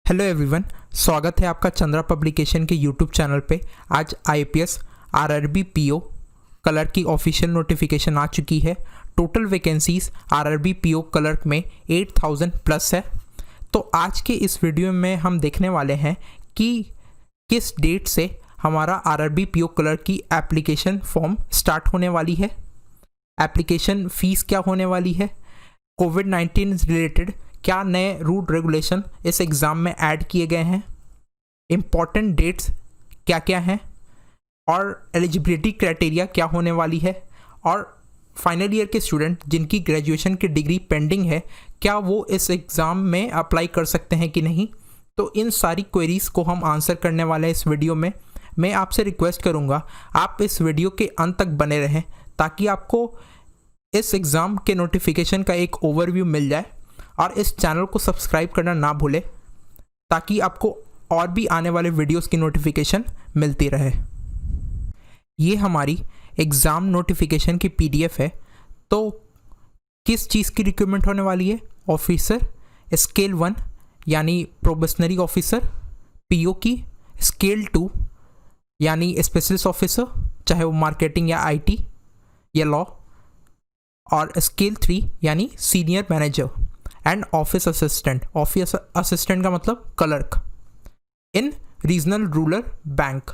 Hello everyone, स्वागत है आपका चंद्रा पब्लिकेशन के यूट्यूब चैनल पे। आज आईपीएस आरआरबी पीओ क्लर्क की ऑफिशियल नोटिफिकेशन आ चुकी है। Total vacancies RRB PO clerk में 8000 प्लस है। तो आज के इस वीडियो में हम देखने वाले हैं कि किस डेट से हमारा आरआरबी पीओ क्लर्क की एप्लीकेशन फॉर्म स्टार्ट होने वाली है, एप्लीकेशन फ़ीस क्या होने वाली है, कोविड-19 रिलेटेड क्या नए रूल रेगुलेशन इस एग्ज़ाम में ऐड किए गए हैं, इम्पॉर्टेंट डेट्स क्या क्या हैं और एलिजिबिलिटी क्राइटेरिया क्या होने वाली है, और फाइनल ईयर के स्टूडेंट जिनकी ग्रेजुएशन की डिग्री पेंडिंग है क्या वो इस एग्ज़ाम में अप्लाई कर सकते हैं कि नहीं। तो इन सारी क्वेरीज़ को हम आंसर करने वाले हैं इस वीडियो में। मैं आपसे रिक्वेस्ट करूँगा आप इस वीडियो के अंत तक बने रहें ताकि आपको इस एग्ज़ाम के नोटिफिकेशन का एक ओवरव्यू मिल जाए, और इस चैनल को सब्सक्राइब करना ना भूलें ताकि आपको और भी आने वाले वीडियोस की नोटिफिकेशन मिलती रहे। ये हमारी एग्ज़ाम नोटिफिकेशन की पीडीएफ है। तो किस चीज़ की रिक्रूटमेंट होने वाली है? ऑफिसर स्केल 1 यानी प्रोबेशनरी ऑफिसर, पीओ की स्केल 2 यानी स्पेशलिस्ट ऑफिसर, चाहे वो मार्केटिंग या आईटी या लॉ, और स्केल 3 यानी senior manager and office assistant. Office assistant का मतलब clerk in regional rural bank.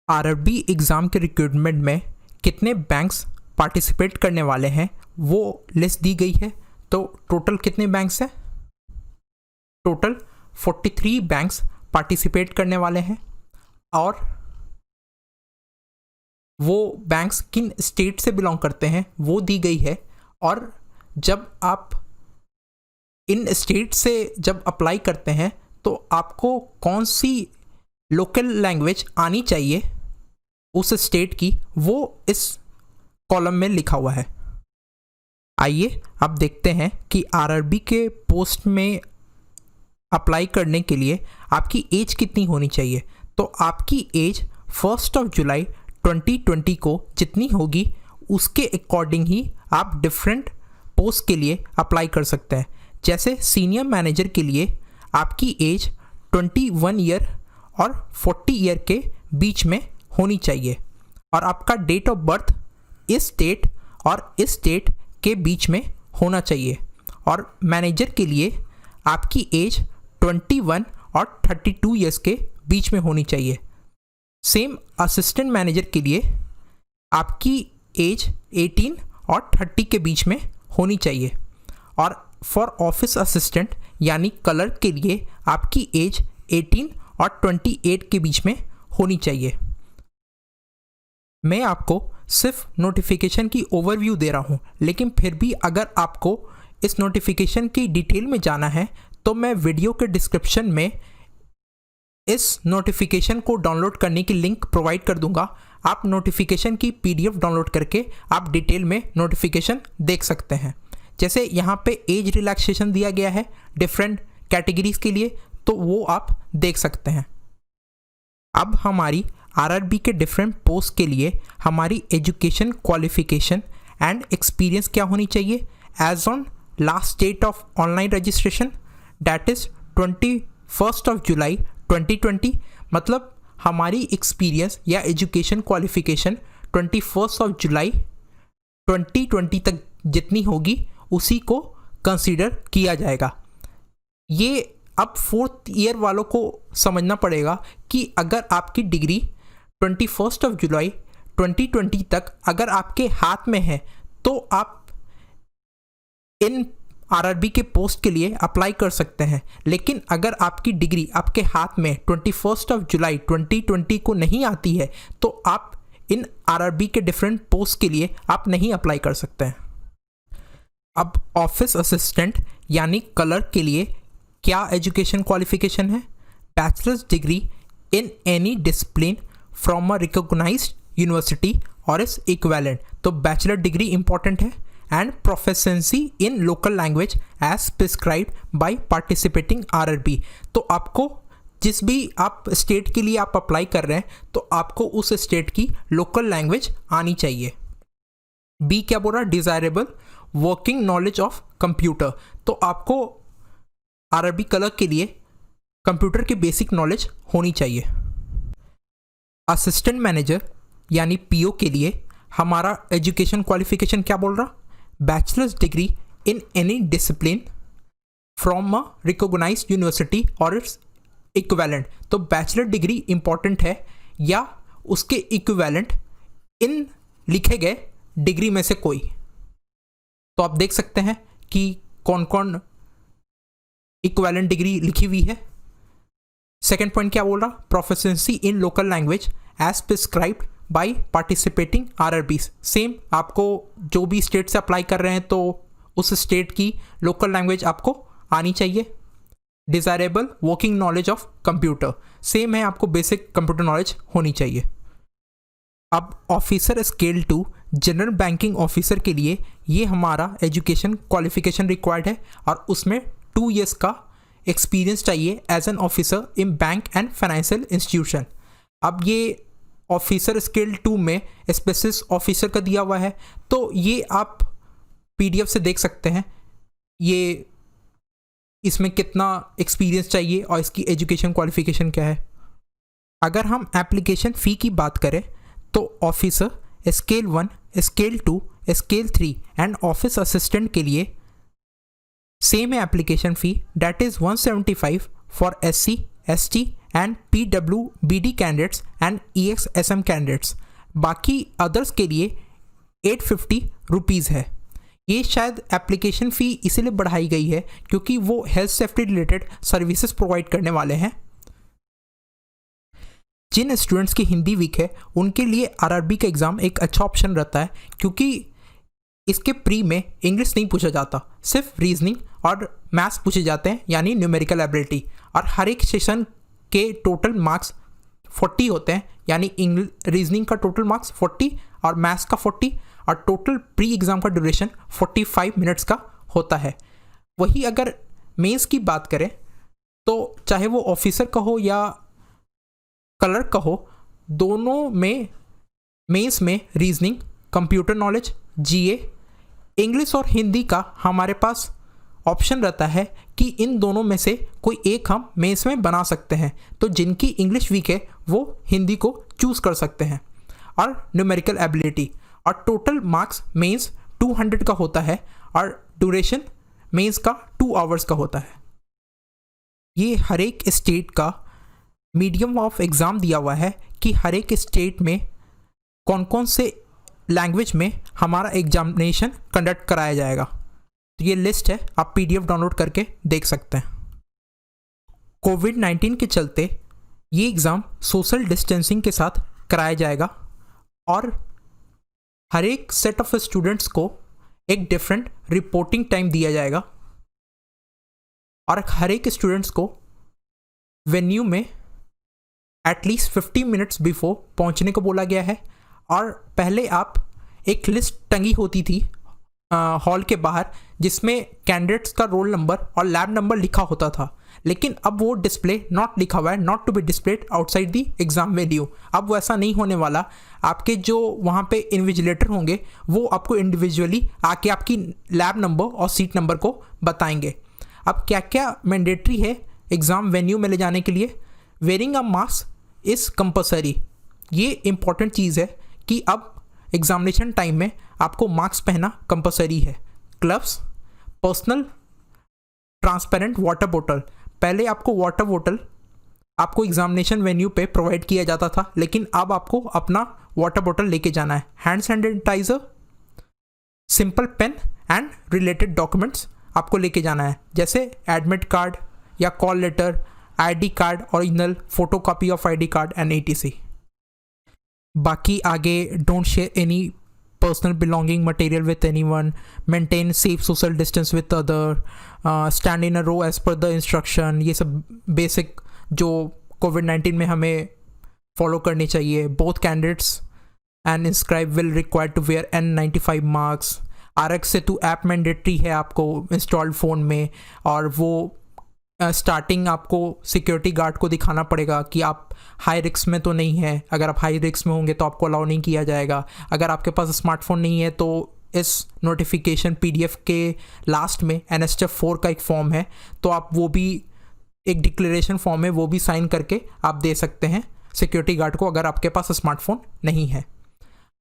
RRB exam के रिक्रूटमेंट में कितने बैंक्स पार्टिसिपेट करने वाले हैं वो लिस्ट दी गई है। तो टोटल कितने बैंक्स हैं? टोटल 43 बैंक्स पार्टिसिपेट करने वाले हैं, और वो बैंक्स किन स्टेट से बिलोंग करते हैं वो दी गई है। और जब आप इन स्टेट से जब अप्लाई करते हैं तो आपको कौन सी लोकल लैंग्वेज आनी चाहिए उस स्टेट की, वो इस कॉलम में लिखा हुआ है। आइए अब देखते हैं कि आरआरबी के पोस्ट में अप्लाई करने के लिए आपकी एज कितनी होनी चाहिए। तो आपकी एज 1 जुलाई 2020 को जितनी होगी उसके अकॉर्डिंग ही आप डिफरेंट पोस्ट के लिए अप्लाई कर सकते हैं। जैसे सीनियर मैनेजर के लिए आपकी एज 21 ईयर और 40 ईयर के बीच में होनी चाहिए, और आपका डेट ऑफ बर्थ इस डेट और इस डेट के बीच में होना चाहिए। और मैनेजर के लिए आपकी एज 21 और 32 ईयर्स के बीच में होनी चाहिए। सेम असिस्टेंट मैनेजर के लिए आपकी एज 18 और 30 के बीच में होनी चाहिए। और फॉर ऑफिस असिस्टेंट यानी क्लर्क के लिए आपकी एज 18 और 28 के बीच में होनी चाहिए। मैं आपको सिर्फ नोटिफिकेशन की ओवरव्यू दे रहा हूँ, लेकिन फिर भी अगर आपको इस नोटिफिकेशन की डिटेल में जाना है तो मैं वीडियो के डिस्क्रिप्शन में इस नोटिफिकेशन को डाउनलोड करने की लिंक प्रोवाइड कर दूंगा। आप नोटिफिकेशन की पीडीएफ डाउनलोड करके आप डिटेल में नोटिफिकेशन देख सकते हैं। जैसे यहाँ पे एज रिलैक्सेशन दिया गया है डिफरेंट कैटेगरीज के लिए, तो वो आप देख सकते हैं। अब हमारी आरआरबी के डिफरेंट पोस्ट के लिए हमारी एजुकेशन क्वालिफिकेशन एंड एक्सपीरियंस क्या होनी चाहिए। Age on last date of online registration that is 21 July 2020, मतलब हमारी एक्सपीरियंस या एजुकेशन क्वालिफिकेशन 21 जुलाई 2020 तक जितनी होगी उसी को कंसीडर किया जाएगा। ये अब 4th ईयर वालों को समझना पड़ेगा कि अगर आपकी डिग्री 21 जुलाई 2020 तक अगर आपके हाथ में है तो आप इन आरआरबी के पोस्ट के लिए अप्लाई कर सकते हैं। लेकिन अगर आपकी डिग्री आपके हाथ में 21 जुलाई 2020 को नहीं आती है तो आप इन आरआरबी के डिफरेंट पोस्ट के लिए आप नहीं अप्लाई कर सकते हैं। अब ऑफिस असिस्टेंट यानी क्लर्क के लिए क्या एजुकेशन क्वालिफिकेशन है? Bachelor's degree in any discipline from a recognised university और इस इक्विवेलेंट। तो बैचलर डिग्री इंपॉर्टेंट है, and proficiency in local language as prescribed by participating RRB. तो आपको जिस भी आप स्टेट के लिए आप अप्लाई कर रहे हैं तो आपको उस स्टेट की लोकल लैंग्वेज आनी चाहिए। बी क्या बोल रहा है? Desirable working knowledge of computer. तो आपको आरआरबी क्लर्क के लिए कंप्यूटर की बेसिक नॉलेज होनी चाहिए। असिस्टेंट मैनेजर यानी पीओ के लिए हमारा एजुकेशन क्वालिफिकेशन क्या बोल रहा, bachelor's degree in any discipline from a recognised university और इट्स इक्विवेलेंट। तो बैचलर डिग्री इंपॉर्टेंट है या उसके इक्विवेलेंट इन लिखे गए डिग्री में से कोई। तो आप देख सकते हैं कि कौन कौन इक्विवेलेंट डिग्री लिखी हुई है। सेकेंड पॉइंट क्या बोल रहा, proficiency in local language as prescribed by participating RRBs. Same आपको जो भी स्टेट से अप्लाई कर रहे हैं तो उस स्टेट की लोकल लैंग्वेज आपको आनी चाहिए। Desirable working knowledge of computer, same है, आपको बेसिक कंप्यूटर नॉलेज होनी चाहिए। अब officer scale 2 general banking officer के लिए ये हमारा एजुकेशन क्वालिफिकेशन रिक्वायर्ड है और उसमें 2 years का एक्सपीरियंस चाहिए as an officer in bank and financial institution. अब ये ऑफिसर स्केल 2 में स्पेशलिस्ट ऑफिसर का दिया हुआ है, तो ये आप पीडीएफ से देख सकते हैं ये इसमें कितना एक्सपीरियंस चाहिए और इसकी एजुकेशन क्वालिफिकेशन क्या है। अगर हम एप्लीकेशन फ़ी की बात करें तो officer scale 1, scale 2, scale 3 and office assistant के लिए सेम है application fee, that is 175 for SC, ST and PWBD candidates and EXSM candidates. बाकी अदर्स के लिए 850 रुपीज़ है। ये शायद एप्लीकेशन फ़ी इसीलिए बढ़ाई गई है क्योंकि वो health safety related services provide करने वाले हैं। जिन स्टूडेंट्स की हिंदी वीक है उनके लिए आरआरबी का एग्ज़ाम एक अच्छा ऑप्शन रहता है क्योंकि इसके प्री में इंग्लिश नहीं पूछा जाता, सिर्फ रीजनिंग और मैथ्स पूछे जाते हैं यानी न्यूमेरिकल एबिलिटी। और हर एक सेशन के टोटल मार्क्स 40 होते हैं, यानी रीजनिंग का टोटल मार्क्स 40 और मैथ्स का 40 और टोटल प्री एग्ज़ाम का ड्यूरेशन 45 मिनट्स का होता है। वही अगर मेंस की बात करें तो चाहे वो ऑफिसर का हो या क्लर्क का हो, दोनों में मेंस में रीजनिंग, कंप्यूटर नॉलेज, जीए, इंग्लिश और हिंदी का हमारे पास ऑप्शन रहता है कि इन दोनों में से कोई एक हम मेंस में बना सकते हैं। तो जिनकी इंग्लिश वीक है वो हिंदी को चूज़ कर सकते हैं। और न्यूमेरिकल एबिलिटी और टोटल मार्क्स मेंस 200 का होता है और ड्यूरेशन मेंस का 2 आवर्स का होता है। ये हर एक स्टेट का मीडियम ऑफ एग्ज़ाम दिया हुआ है कि हर एक स्टेट में कौन कौन से लैंग्वेज में हमारा एग्जामिनेशन कंडक्ट कराया जाएगा। तो ये लिस्ट है, आप पीडीएफ डाउनलोड करके देख सकते हैं। कोविड-19 के चलते ये एग्ज़ाम सोशल डिस्टेंसिंग के साथ कराया जाएगा और हर एक सेट ऑफ स्टूडेंट्स को एक डिफरेंट रिपोर्टिंग टाइम दिया जाएगा और हर एक स्टूडेंट्स को वेन्यू में एटलीस्ट 50 मिनट्स बिफोर पहुंचने को बोला गया है। और पहले आप एक लिस्ट टंगी होती थी हॉल के बाहर जिसमें कैंडिडेट्स का रोल नंबर और लैब नंबर लिखा होता था, लेकिन अब वो डिस्प्ले नॉट लिखा हुआ है, not to be displayed outside the exam venue. अब वो ऐसा नहीं होने वाला। आपके जो वहाँ पे इन्विजिलेटर होंगे वो आपको इंडिविजुअली आके आपकी लैब नंबर और सीट नंबर को बताएंगे। अब क्या क्या मैंडेटरी है एग्ज़ाम वेन्यू में ले जाने के लिए। Wearing a mask is compulsory. ये इंपॉर्टेंट चीज़ है कि अब एग्जामिनेशन टाइम में आपको मास्क पहनना कंपलसरी है। ग्लव्स, पर्सनल ट्रांसपेरेंट वाटर बोतल। पहले आपको वाटर बोतल आपको एग्जामिनेशन वेन्यू पे प्रोवाइड किया जाता था, लेकिन अब आपको अपना वाटर बोतल लेके जाना है। Hand sanitiser, simple pen and related documents आपको लेके जाना है, जैसे एडमिट कार्ड या call letter, ID card original, photocopy of ID card and ETC। बाकी आगे don't share any personal belonging material with anyone, maintain safe social distance with other, stand in a row as per the instruction. ये सब basic जो कोविड-19 में हमें follow करनी चाहिए। Both candidates and inscribe will require to wear N95 masks. RX Setu app mandatory है आपको installed phone में, और वो स्टार्टिंग आपको सिक्योरिटी गार्ड को दिखाना पड़ेगा कि आप हाई रिस्क में तो नहीं है। अगर आप हाई रिस्क में होंगे तो आपको अलाउ नहीं किया जाएगा। अगर आपके पास स्मार्टफोन नहीं है तो इस नोटिफिकेशन पीडीएफ के लास्ट में NSTF 4 का एक फॉर्म है, तो आप वो भी एक डिक्लेरेशन फॉर्म है, वो भी साइन करके आप दे सकते हैं सिक्योरिटी गार्ड को, अगर आपके पास स्मार्टफोन नहीं है।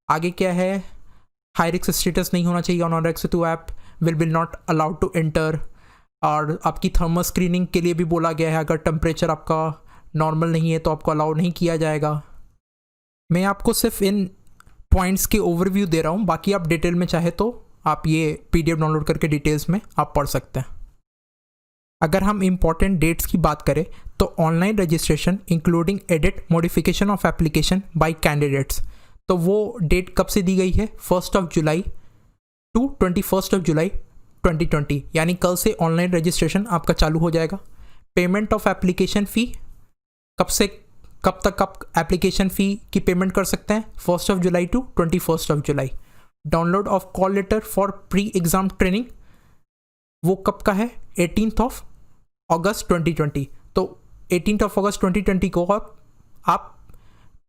आगे क्या है, हाई रिस्क स्टेटस नहीं होना चाहिए on RxO2 app, will not allowed to enter. और आपकी थर्मल स्क्रीनिंग के लिए भी बोला गया है, अगर टेम्परेचर आपका नॉर्मल नहीं है तो आपको अलाउ नहीं किया जाएगा। मैं आपको सिर्फ इन पॉइंट्स के ओवरव्यू दे रहा हूँ, बाकी आप डिटेल में चाहे तो आप ये PDF डाउनलोड करके डिटेल्स में आप पढ़ सकते हैं। अगर हम इम्पॉर्टेंट डेट्स की बात करें तो online registration including edit modification of application by candidates, तो वो डेट कब से दी गई है, 1 जुलाई टू 21 जुलाई 2020, यानी कल से ऑनलाइन रजिस्ट्रेशन आपका चालू हो जाएगा। पेमेंट ऑफ एप्लीकेशन फ़ी, कब से कब तक आप एप्लीकेशन फ़ी की पेमेंट कर सकते हैं, 1 जुलाई टू 21 जुलाई। Download of call letter for pre exam training, वो कब का है, 18 अगस्त 2020, तो 18 अगस्त 2020 को आप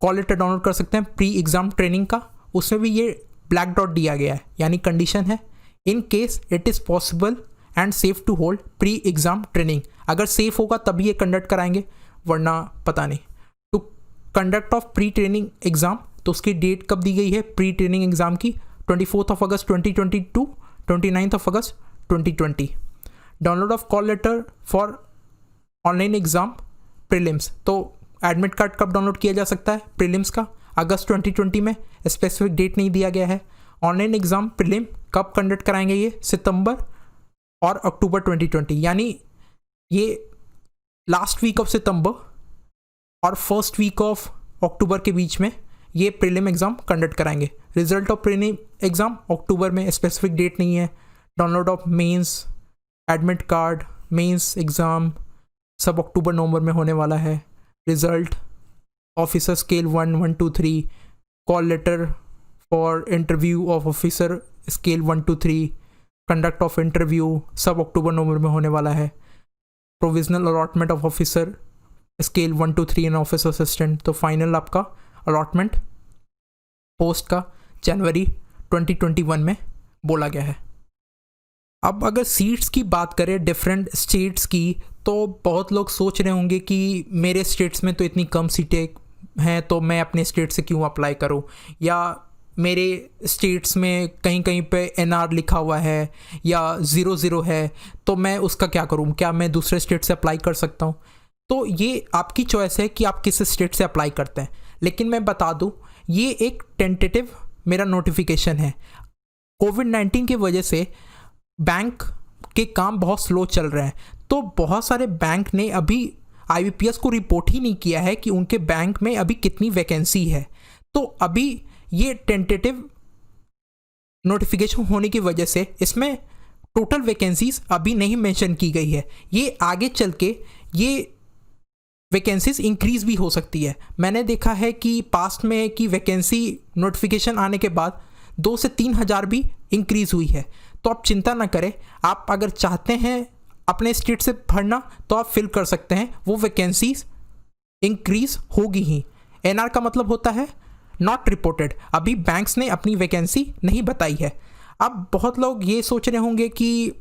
कॉल लेटर डाउनलोड कर सकते हैं प्री एग्ज़ाम ट्रेनिंग का। उसमें भी ये ब्लैक डॉट दिया गया है, यानी कंडीशन है, in case it is possible and safe to hold pre exam training, अगर सेफ होगा तभी ये कंडक्ट कराएंगे, वरना पता नहीं। To conduct of pre training exam, तो उसकी डेट कब दी गई है प्री ट्रेनिंग एग्ज़ाम की, 24 August 2020 to 29 August 2020। Download of call letter for online exam prelims, तो एडमिट कार्ड कब डाउनलोड किया जा सकता है प्रीलिम्स का, अगस्त 2020 में, स्पेसिफिक डेट नहीं दिया गया है। ऑनलाइन एग्ज़ाम प्रीलिम कब कंडक्ट कराएंगे, ये सितंबर और अक्टूबर 2020, यानी ये लास्ट वीक ऑफ सितंबर और फर्स्ट वीक ऑफ अक्टूबर के बीच में ये प्रीलिम एग्ज़ाम कंडक्ट कराएंगे। Result of prelim exam October में, स्पेसिफिक डेट नहीं है। Download of mains, admit card, mains exam सब अक्टूबर नवंबर में होने वाला है। Result, officer scale 1, 1, 2, 3, call letter for interview of officer scale 1, 2, 3, conduct of interview सब अक्टूबर नवंबर में होने वाला है। Provisional allotment of officer scale 1, 2, 3 and office assistant, तो फाइनल आपका अलॉटमेंट पोस्ट का जनवरी 2021 में बोला गया है। अब अगर सीट्स की बात करें डिफरेंट स्टेट्स की, तो बहुत लोग सोच रहे होंगे कि मेरे स्टेट्स में तो इतनी कम सीटें हैं, तो मैं अपने स्टेट से क्यों अप्लाई करूं, या मेरे स्टेट्स में कहीं कहीं पे NR लिखा हुआ है या 00 है, तो मैं उसका क्या करूं, क्या मैं दूसरे स्टेट से अप्लाई कर सकता हूं। तो ये आपकी चॉइस है कि आप किस स्टेट से अप्लाई करते हैं, लेकिन मैं बता दूं ये एक टेंटेटिव मेरा नोटिफिकेशन है। कोविड-19 की वजह से बैंक के काम बहुत स्लो चल रहे हैं, तो बहुत सारे बैंक ने अभी IBPS को रिपोर्ट ही नहीं किया है कि उनके बैंक में अभी कितनी वैकेंसी है। तो अभी ये टेंटेटिव नोटिफिकेशन होने की वजह से इसमें टोटल वैकेंसीज अभी नहीं मेंशन की गई है। ये आगे चल के ये वैकेंसीज इंक्रीज भी हो सकती है। मैंने देखा है कि पास्ट में कि वैकेंसी नोटिफिकेशन आने के बाद 2 से 3 हज़ार भी इंक्रीज हुई है। तो आप चिंता ना करें, आप अगर चाहते हैं अपने स्टेट से भरना तो आप फिल कर सकते हैं, वो वैकेंसीज इंक्रीज होगी ही। NR का मतलब होता है नॉट रिपोर्टेड, अभी बैंक्स ने अपनी वैकेंसी नहीं बताई है। अब बहुत लोग ये सोच रहे होंगे कि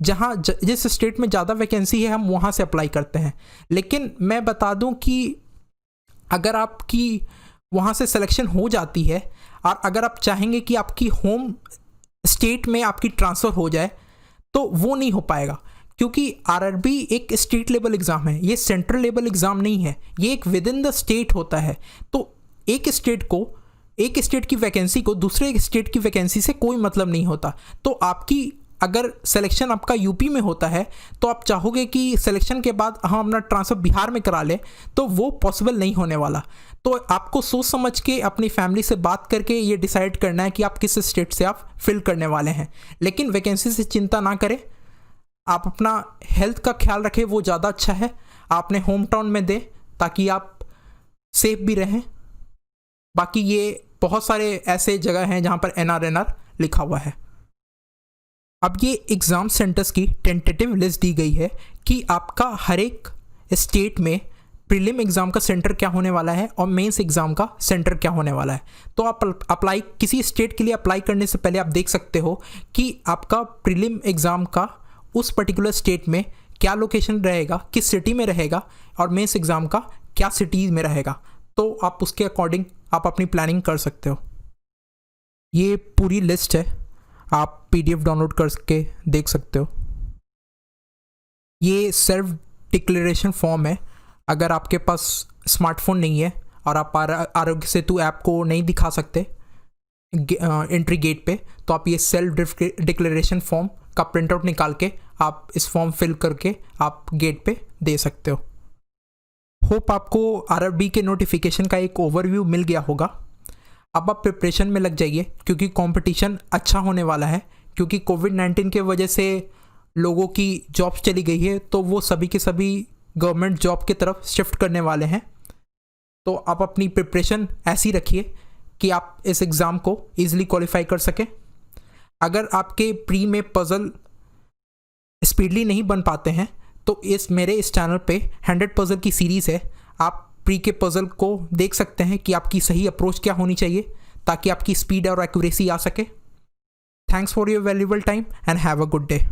जहाँ जिस स्टेट में ज़्यादा वैकेंसी है हम वहाँ से अप्लाई करते हैं, लेकिन मैं बता दूं कि अगर आपकी वहाँ से सिलेक्शन हो जाती है और अगर आप चाहेंगे कि आपकी होम स्टेट में आपकी ट्रांसफ़र हो जाए तो वो नहीं हो पाएगा, क्योंकि RRB एक स्टेट लेवल एग्ज़ाम है, ये सेंट्रल लेवल एग्ज़ाम नहीं है, ये एक विद इन द स्टेट होता है। तो एक स्टेट की वैकेंसी को दूसरे स्टेट की वैकेंसी से कोई मतलब नहीं होता। तो आपकी अगर सिलेक्शन आपका यूपी में होता है तो आप चाहोगे कि सिलेक्शन के बाद हम अपना ट्रांसफ़र बिहार में करा लें, तो वो पॉसिबल नहीं होने वाला। तो आपको सोच समझ के अपनी फैमिली से बात करके ये डिसाइड करना है कि आप किस स्टेट से आप फिल करने वाले हैं। लेकिन वैकेंसी से चिंता ना करें, आप अपना हेल्थ का ख्याल रखें, वो ज़्यादा अच्छा है। आप अपने होम टाउन में दें ताकि आप सेफ भी रहें। बाकी ये बहुत सारे ऐसे जगह हैं जहाँ पर NR लिखा हुआ है। अब ये एग्ज़ाम सेंटर्स की टेंटेटिव लिस्ट दी गई है कि आपका हर एक स्टेट में प्रीलिम एग्ज़ाम का सेंटर क्या होने वाला है और मेंस एग्ज़ाम का सेंटर क्या होने वाला है। तो आप अप्लाई किसी स्टेट के लिए अप्लाई करने से पहले आप देख सकते हो कि आपका प्रीलिम एग्ज़ाम का उस पर्टिकुलर स्टेट में क्या लोकेशन रहेगा, किस सिटी में रहेगा, और मेंस एग्ज़ाम का क्या सिटीज़ में रहेगा। तो आप उसके अकॉर्डिंग आप अपनी प्लानिंग कर सकते हो। ये पूरी लिस्ट है, आप PDF डाउनलोड करके देख सकते हो। ये सेल्फ डिक्लेरेशन फॉर्म है। अगर आपके पास स्मार्टफोन नहीं है और आप आरोग्य सेतु ऐप को नहीं दिखा सकते एंट्री गेट पे, तो आप ये सेल्फ डिक्लेरेशन फॉर्म का प्रिंट आउट निकाल के आप इस फॉर्म फिल करके आप गेट पे दे सकते हो। होप आपको RRB के नोटिफिकेशन का एक ओवरव्यू मिल गया होगा। अब आप प्रिपरेशन में लग जाइए क्योंकि कंपटीशन अच्छा होने वाला है। क्योंकि कोविड-19 के वजह से लोगों की जॉब्स चली गई है, तो वो सभी के सभी गवर्नमेंट जॉब की तरफ शिफ्ट करने वाले हैं। तो आप अपनी प्रिपरेशन ऐसी रखिए कि आप इस एग्ज़ाम को ईज़िली क्वालिफाई कर सकें। अगर आपके प्री में पज़ल स्पीडली नहीं बन पाते हैं तो मेरे इस चैनल पे 100 पज़ल की सीरीज़ है। आप प्री के पज़ल को देख सकते हैं कि आपकी सही अप्रोच क्या होनी चाहिए ताकि आपकी स्पीड और एक्यूरेसी आ सके। Thanks for your valuable time and have a good day.